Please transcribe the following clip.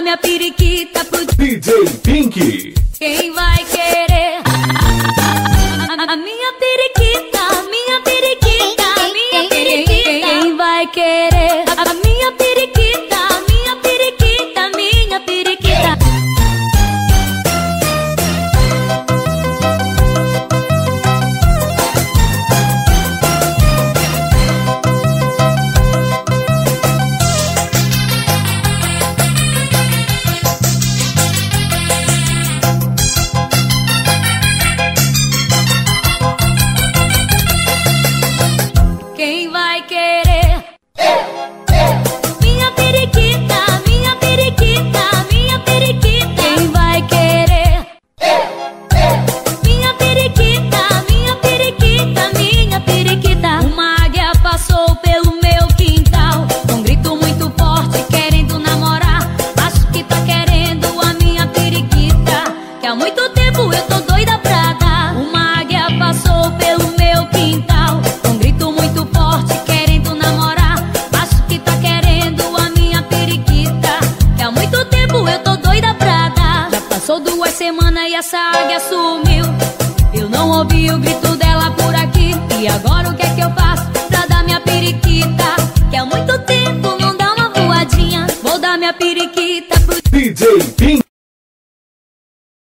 minha periquita pro DJ Pink. Quem vai querer a minha periquita, minha periquita, minha periquita? Quem vai querer a minha periquita, minha periquita, minha periquita? Quem vai querer minha periquita, minha periquita, minha periquita? Quem vai querer minha periquita, minha periquita, minha periquita? Uma águia passou pelo meu quintal, um grito muito forte querendo namorar. Acho que tá querendo a minha periquita, que há muito tempo eu tô doida pra dar. Uma águia passou pelo meu quintal, um grito muito forte querendo namorar. Acho que tá querendo a minha periquita, que há muito tempo eu tô doida pra dar. Já passou 2 semanas e essa águia sumiu, eu não ouvi o grito dela por aqui. E agora o que é que eu faço?